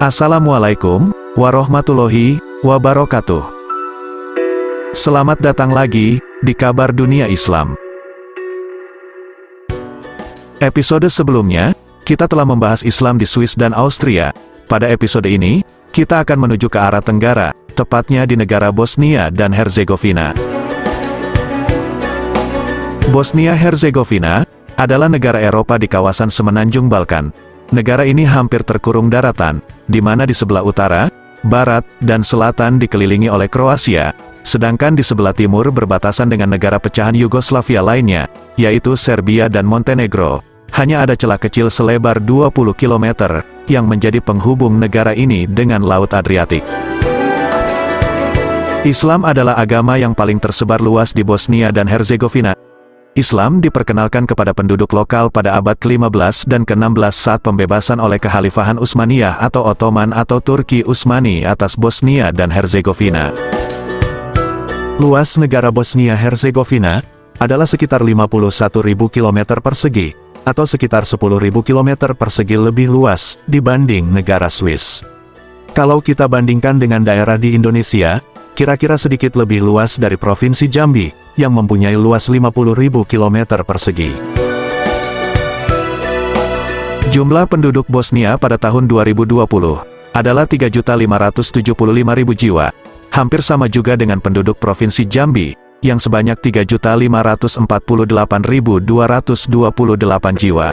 Assalamualaikum warahmatullahi wabarakatuh. Selamat datang lagi di Kabar Dunia Islam. Episode sebelumnya, kita telah membahas Islam di Swiss dan Austria. Pada episode ini, kita akan menuju ke arah tenggara, tepatnya di negara Bosnia dan Herzegovina. Bosnia-Herzegovina adalah negara Eropa di kawasan semenanjung Balkan. Negara ini hampir terkurung daratan, di mana di sebelah utara, barat, dan selatan dikelilingi oleh Kroasia, sedangkan di sebelah timur berbatasan dengan negara pecahan Yugoslavia lainnya, yaitu Serbia dan Montenegro. Hanya ada celah kecil selebar 20 km, yang menjadi penghubung negara ini dengan Laut Adriatik. Islam adalah agama yang paling tersebar luas di Bosnia dan Herzegovina. Islam diperkenalkan kepada penduduk lokal pada abad ke-15 dan ke-16 saat pembebasan oleh Kekhalifahan Utsmaniyah atau Ottoman atau Turki Utsmani atas Bosnia dan Herzegovina. Luas negara Bosnia-Herzegovina adalah sekitar 51.000 km persegi, atau sekitar 10.000 km persegi lebih luas dibanding negara Swiss. Kalau kita bandingkan dengan daerah di Indonesia, kira-kira sedikit lebih luas dari Provinsi Jambi, yang mempunyai luas 50.000 km persegi. Jumlah penduduk Bosnia pada tahun 2020 adalah 3.575.000 jiwa, hampir sama juga dengan penduduk Provinsi Jambi, yang sebanyak 3.548.228 jiwa.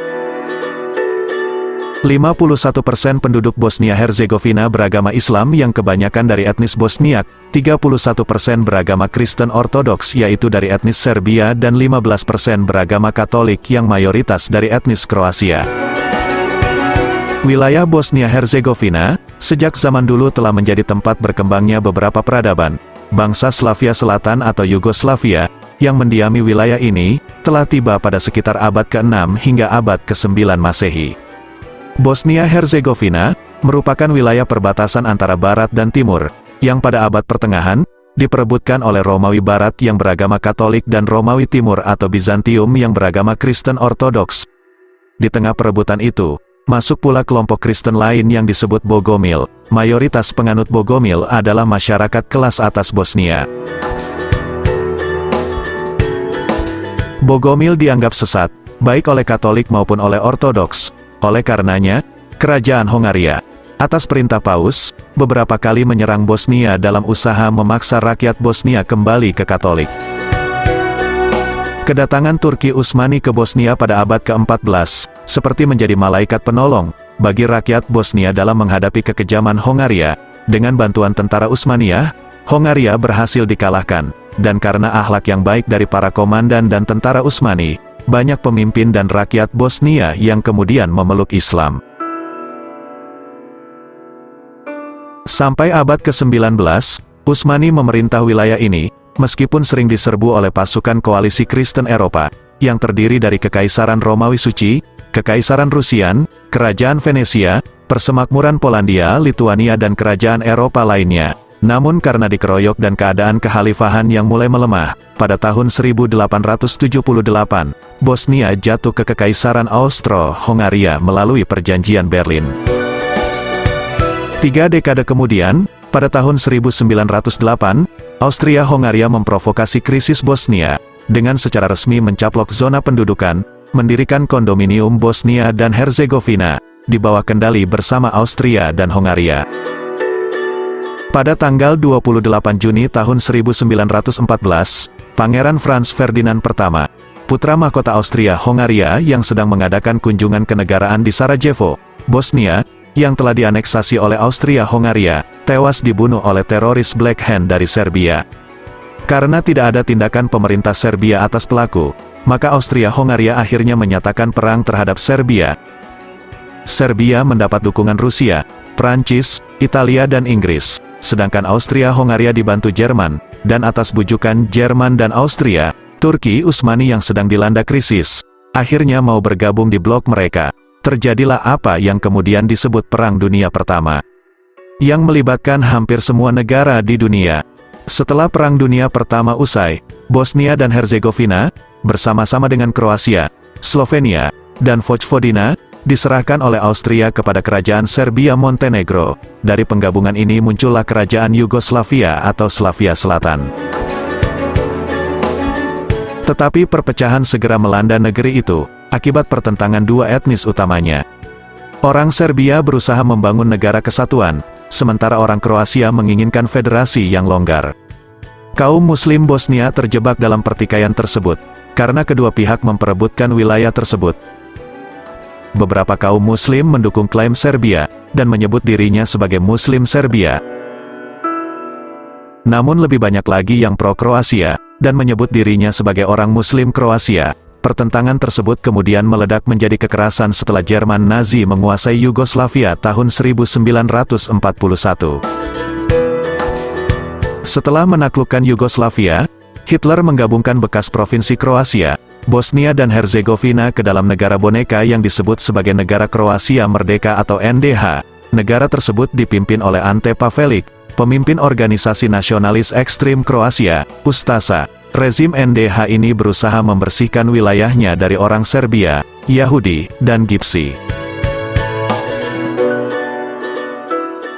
51% penduduk Bosnia-Herzegovina beragama Islam yang kebanyakan dari etnis Bosniak, 31% beragama Kristen Ortodoks yaitu dari etnis Serbia dan 15% beragama Katolik yang mayoritas dari etnis Kroasia. Wilayah Bosnia-Herzegovina, sejak zaman dulu telah menjadi tempat berkembangnya beberapa peradaban. Bangsa Slavia Selatan atau Yugoslavia, yang mendiami wilayah ini, telah tiba pada sekitar abad ke-6 hingga abad ke-9 Masehi. Bosnia-Herzegovina merupakan wilayah perbatasan antara Barat dan Timur, yang pada abad pertengahan, diperebutkan oleh Romawi Barat yang beragama Katolik dan Romawi Timur atau Bizantium yang beragama Kristen Ortodoks. Di tengah perebutan itu, masuk pula kelompok Kristen lain yang disebut Bogomil. Mayoritas penganut Bogomil adalah masyarakat kelas atas Bosnia. Bogomil dianggap sesat, baik oleh Katolik maupun oleh Ortodoks. Oleh karenanya, Kerajaan Hongaria, atas perintah Paus, beberapa kali menyerang Bosnia dalam usaha memaksa rakyat Bosnia kembali ke Katolik. Kedatangan Turki Utsmani ke Bosnia pada abad ke-14, seperti menjadi malaikat penolong, bagi rakyat Bosnia dalam menghadapi kekejaman Hongaria. Dengan bantuan tentara Utsmaniyah, Hongaria berhasil dikalahkan, dan karena akhlak yang baik dari para komandan dan tentara Utsmani, banyak pemimpin dan rakyat Bosnia yang kemudian memeluk Islam. Sampai abad ke-19, Utsmani memerintah wilayah ini, meskipun sering diserbu oleh pasukan koalisi Kristen Eropa, yang terdiri dari Kekaisaran Romawi Suci, Kekaisaran Rusian, Kerajaan Venesia, Persemakmuran Polandia, Lituania dan kerajaan Eropa lainnya. Namun karena dikeroyok dan keadaan kekhalifahan yang mulai melemah, pada tahun 1878, Bosnia jatuh ke Kekaisaran Austro-Hongaria melalui Perjanjian Berlin. 3 dekade kemudian, pada tahun 1908, Austria-Hongaria memprovokasi krisis Bosnia, dengan secara resmi mencaplok zona pendudukan, mendirikan kondominium Bosnia dan Herzegovina, di bawah kendali bersama Austria dan Hongaria. Pada tanggal 28 Juni tahun 1914, Pangeran Franz Ferdinand I, putra mahkota Austria-Hongaria yang sedang mengadakan kunjungan kenegaraan di Sarajevo, Bosnia, yang telah dianeksasi oleh Austria-Hongaria, tewas dibunuh oleh teroris Black Hand dari Serbia. Karena tidak ada tindakan pemerintah Serbia atas pelaku, maka Austria-Hongaria akhirnya menyatakan perang terhadap Serbia. Serbia mendapat dukungan Rusia, Prancis, Italia dan Inggris. Sedangkan Austria-Hongaria dibantu Jerman, dan atas bujukan Jerman dan Austria, Turki Utsmani yang sedang dilanda krisis, akhirnya mau bergabung di blok mereka. Terjadilah apa yang kemudian disebut Perang Dunia Pertama, yang melibatkan hampir semua negara di dunia. Setelah Perang Dunia Pertama usai, Bosnia dan Herzegovina, bersama-sama dengan Kroasia, Slovenia, dan Vojvodina, diserahkan oleh Austria kepada kerajaan Serbia Montenegro. Dari penggabungan ini muncullah kerajaan Yugoslavia atau Slavia Selatan. Tetapi perpecahan segera melanda negeri itu, akibat pertentangan dua etnis utamanya. Orang Serbia berusaha membangun negara kesatuan, sementara orang Kroasia menginginkan federasi yang longgar. Kaum Muslim Bosnia terjebak dalam pertikaian tersebut, karena kedua pihak memperebutkan wilayah tersebut. Beberapa kaum Muslim mendukung klaim Serbia, dan menyebut dirinya sebagai Muslim Serbia. Namun lebih banyak lagi yang pro-Kroasia, dan menyebut dirinya sebagai orang Muslim Kroasia. Pertentangan tersebut kemudian meledak menjadi kekerasan setelah Jerman Nazi menguasai Yugoslavia tahun 1941. Setelah menaklukkan Yugoslavia, Hitler menggabungkan bekas provinsi Kroasia, Bosnia dan Herzegovina ke dalam negara boneka yang disebut sebagai Negara Kroasia Merdeka atau NDH. Negara tersebut dipimpin oleh Ante Pavelić, pemimpin organisasi nasionalis ekstrim Kroasia, Ustaša. Rezim NDH ini berusaha membersihkan wilayahnya dari orang Serbia, Yahudi, dan Gipsi.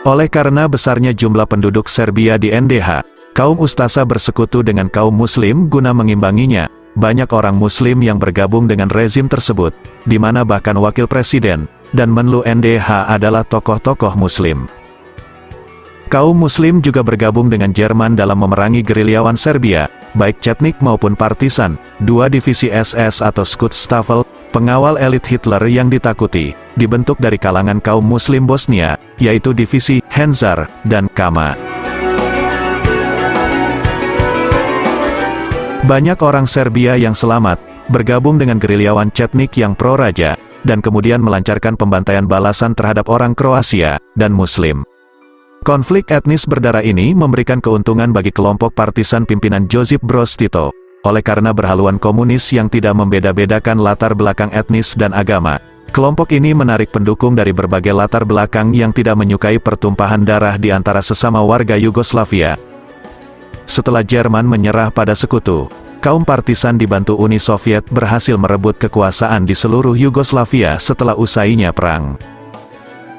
Oleh karena besarnya jumlah penduduk Serbia di NDH, kaum Ustaša bersekutu dengan kaum Muslim guna mengimbanginya. Banyak orang Muslim yang bergabung dengan rezim tersebut, di mana bahkan wakil presiden dan menlu NDH adalah tokoh-tokoh Muslim. Kaum Muslim juga bergabung dengan Jerman dalam memerangi gerilyawan Serbia, baik Chetnik maupun partisan, dua divisi SS atau Schutzstaffel, pengawal elit Hitler yang ditakuti, dibentuk dari kalangan kaum Muslim Bosnia, yaitu divisi Henzar dan Kama. Banyak orang Serbia yang selamat, bergabung dengan gerilyawan Chetnik yang pro-raja, dan kemudian melancarkan pembantaian balasan terhadap orang Kroasia dan Muslim. Konflik etnis berdarah ini memberikan keuntungan bagi kelompok partisan pimpinan Josip Broz Tito. Oleh karena berhaluan komunis yang tidak membeda-bedakan latar belakang etnis dan agama, kelompok ini menarik pendukung dari berbagai latar belakang yang tidak menyukai pertumpahan darah di antara sesama warga Yugoslavia. Setelah Jerman menyerah pada sekutu, kaum partisan dibantu Uni Soviet berhasil merebut kekuasaan di seluruh Yugoslavia setelah usainya perang.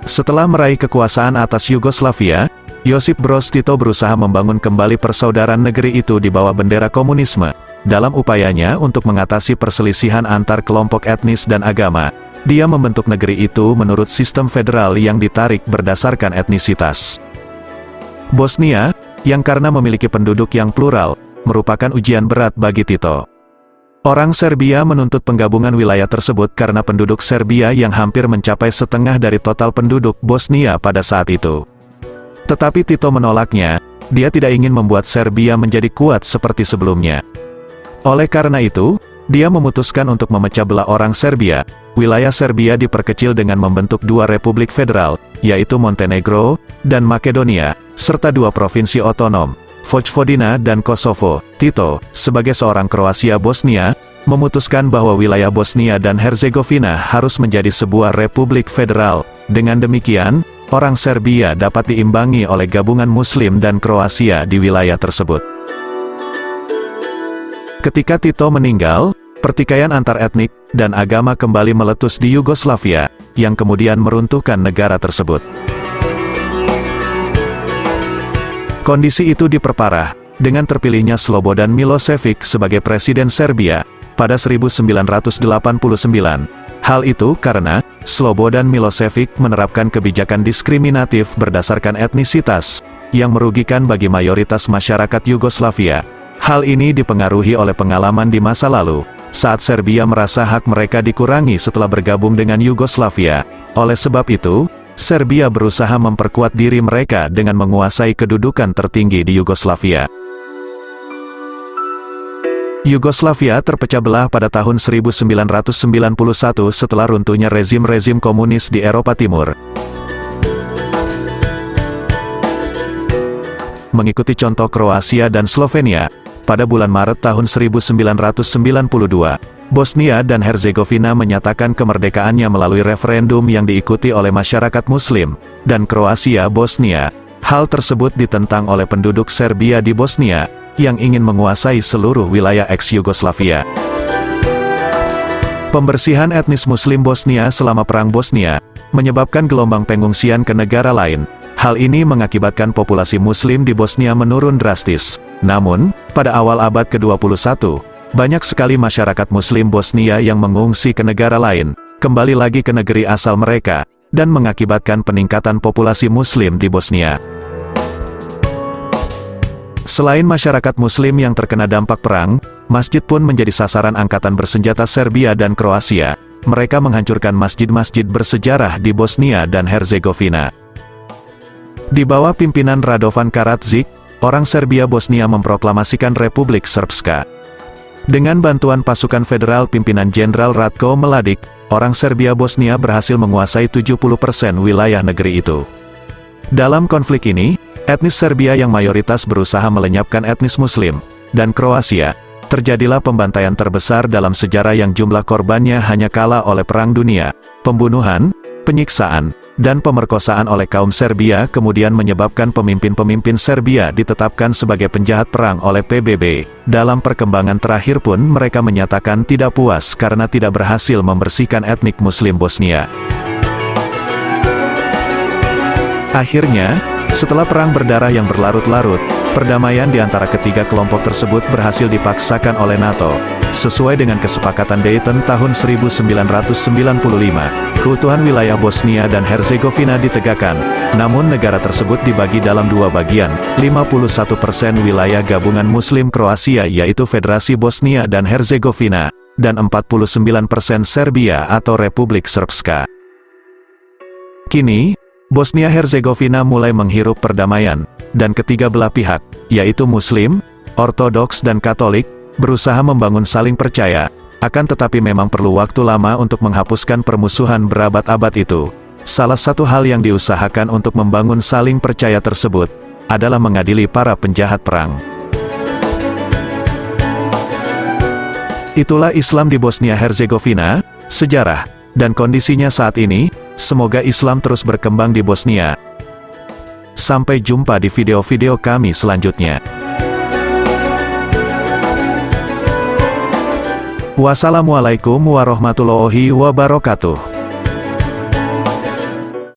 Setelah meraih kekuasaan atas Yugoslavia, Josip Broz Tito berusaha membangun kembali persaudaraan negeri itu di bawah bendera komunisme. Dalam upayanya untuk mengatasi perselisihan antar kelompok etnis dan agama, dia membentuk negeri itu menurut sistem federal yang ditarik berdasarkan etnisitas. Bosnia, yang karena memiliki penduduk yang plural, merupakan ujian berat bagi Tito. Orang Serbia menuntut penggabungan wilayah tersebut karena penduduk Serbia yang hampir mencapai setengah dari total penduduk Bosnia pada saat itu. Tetapi Tito menolaknya, dia tidak ingin membuat Serbia menjadi kuat seperti sebelumnya. Oleh karena itu, dia memutuskan untuk memecah belah orang Serbia. Wilayah Serbia diperkecil dengan membentuk dua republik federal, yaitu Montenegro dan Makedonia, serta dua provinsi otonom, Vojvodina dan Kosovo. Tito, sebagai seorang Kroasia Bosnia, memutuskan bahwa wilayah Bosnia dan Herzegovina harus menjadi sebuah republik federal. Dengan demikian, orang Serbia dapat diimbangi oleh gabungan Muslim dan Kroasia di wilayah tersebut. Ketika Tito meninggal, pertikaian antar etnik dan agama kembali meletus di Yugoslavia, yang kemudian meruntuhkan negara tersebut. Kondisi itu diperparah, dengan terpilihnya Slobodan Milošević sebagai Presiden Serbia, pada 1989. Hal itu karena, Slobodan Milošević menerapkan kebijakan diskriminatif berdasarkan etnisitas, yang merugikan bagi mayoritas masyarakat Yugoslavia. Hal ini dipengaruhi oleh pengalaman di masa lalu, saat Serbia merasa hak mereka dikurangi setelah bergabung dengan Yugoslavia. Oleh sebab itu, Serbia berusaha memperkuat diri mereka dengan menguasai kedudukan tertinggi di Yugoslavia. Yugoslavia terpecah belah pada tahun 1991 setelah runtuhnya rezim-rezim komunis di Eropa Timur. Mengikuti contoh Kroasia dan Slovenia, pada bulan Maret tahun 1992, Bosnia dan Herzegovina menyatakan kemerdekaannya melalui referendum yang diikuti oleh masyarakat Muslim, dan Kroasia Bosnia. Hal tersebut ditentang oleh penduduk Serbia di Bosnia, yang ingin menguasai seluruh wilayah eks-Yugoslavia. Pembersihan etnis Muslim Bosnia selama Perang Bosnia, menyebabkan gelombang pengungsian ke negara lain. Hal ini mengakibatkan populasi Muslim di Bosnia menurun drastis. Namun, pada awal abad ke-21, banyak sekali masyarakat Muslim Bosnia yang mengungsi ke negara lain, kembali lagi ke negeri asal mereka, dan mengakibatkan peningkatan populasi Muslim di Bosnia. Selain masyarakat Muslim yang terkena dampak perang, masjid pun menjadi sasaran angkatan bersenjata Serbia dan Kroasia. Mereka menghancurkan masjid-masjid bersejarah di Bosnia dan Herzegovina. Di bawah pimpinan Radovan Karadzic, orang Serbia Bosnia memproklamasikan Republik Srpska. Dengan bantuan pasukan federal pimpinan Jenderal Ratko Mladic, orang Serbia Bosnia berhasil menguasai 70% wilayah negeri itu. Dalam konflik ini, etnis Serbia yang mayoritas berusaha melenyapkan etnis Muslim, dan Kroasia, terjadilah pembantaian terbesar dalam sejarah yang jumlah korbannya hanya kalah oleh Perang Dunia, pembunuhan, penyiksaan, dan pemerkosaan oleh kaum Serbia kemudian menyebabkan pemimpin-pemimpin Serbia ditetapkan sebagai penjahat perang oleh PBB. Dalam perkembangan terakhir pun mereka menyatakan tidak puas karena tidak berhasil membersihkan etnik Muslim Bosnia. Akhirnya, setelah perang berdarah yang berlarut-larut, perdamaian di antara ketiga kelompok tersebut berhasil dipaksakan oleh NATO. Sesuai dengan kesepakatan Dayton tahun 1995, keutuhan wilayah Bosnia dan Herzegovina ditegakkan, namun negara tersebut dibagi dalam dua bagian, 51% wilayah gabungan Muslim Kroasia yaitu Federasi Bosnia dan Herzegovina, dan 49% Serbia atau Republik Srpska. Kini, Bosnia-Herzegovina mulai menghirup perdamaian, dan ketiga belah pihak, yaitu Muslim, Ortodoks dan Katolik, berusaha membangun saling percaya, akan tetapi memang perlu waktu lama untuk menghapuskan permusuhan berabad-abad itu. Salah satu hal yang diusahakan untuk membangun saling percaya tersebut, adalah mengadili para penjahat perang. Itulah Islam di Bosnia-Herzegovina, sejarah, dan kondisinya saat ini. Semoga Islam terus berkembang di Bosnia. Sampai jumpa di video-video kami selanjutnya. Wassalamualaikum warahmatullahi wabarakatuh.